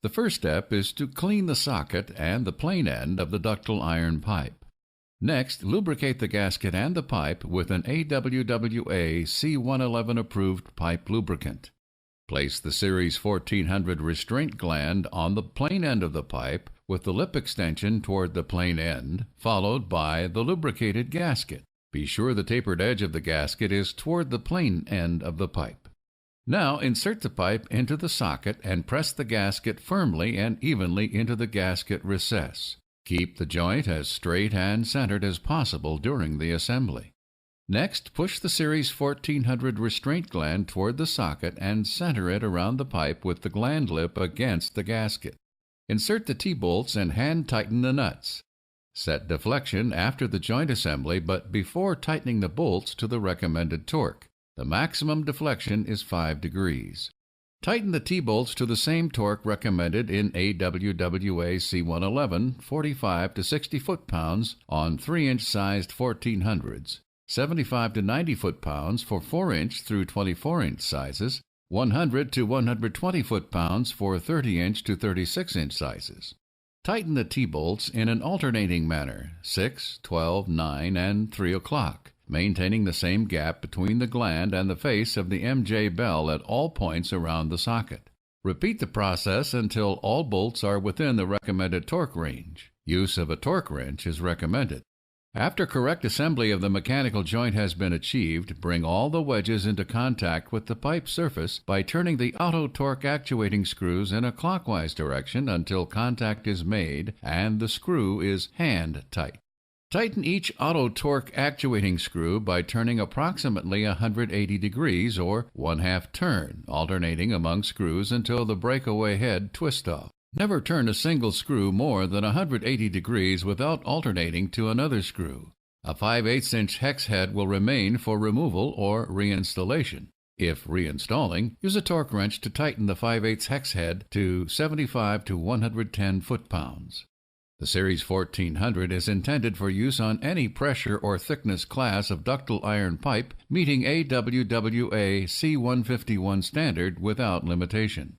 The first step is to clean the socket and the plain end of the ductile iron pipe. Next, lubricate the gasket and the pipe with an AWWA C111 approved pipe lubricant. Place the Series 1400 restraint gland on the plain end of the pipe with the lip extension toward the plain end, followed by the lubricated gasket. Be sure the tapered edge of the gasket is toward the plain end of the pipe. Now insert the pipe into the socket and press the gasket firmly and evenly into the gasket recess. Keep the joint as straight and centered as possible during the assembly. Next, push the Series 1400 restraint gland toward the socket and center it around the pipe with the gland lip against the gasket. Insert the T-bolts and hand tighten the nuts. Set deflection after the joint assembly, but before tightening the bolts to the recommended torque. The maximum deflection is 5 degrees. Tighten the T-bolts to the same torque recommended in AWWA C111 45 to 60 foot-pounds on 3-inch sized 1400s, 75 to 90 foot-pounds for 4-inch through 24-inch sizes, 100 to 120 foot-pounds for 30-inch to 36-inch sizes. Tighten the T-bolts in an alternating manner, 6, 12, 9, and 3 o'clock, maintaining the same gap between the gland and the face of the MJ bell at all points around the socket. Repeat the process until all bolts are within the recommended torque range. Use of a torque wrench is recommended. After correct assembly of the mechanical joint has been achieved, bring all the wedges into contact with the pipe surface by turning the auto torque actuating screws in a clockwise direction until contact is made and the screw is hand tight. Tighten each auto torque actuating screw by turning approximately 180 degrees or 1/2 turn, alternating among screws until the breakaway head twists off. Never turn a single screw more than 180 degrees without alternating to another screw. A 5/8" hex head will remain for removal or reinstallation. If reinstalling, use a torque wrench to tighten the 5/8 hex head to 75 to 110 foot-pounds. The Series 1400 is intended for use on any pressure or thickness class of ductile iron pipe meeting AWWA C151 standard without limitation.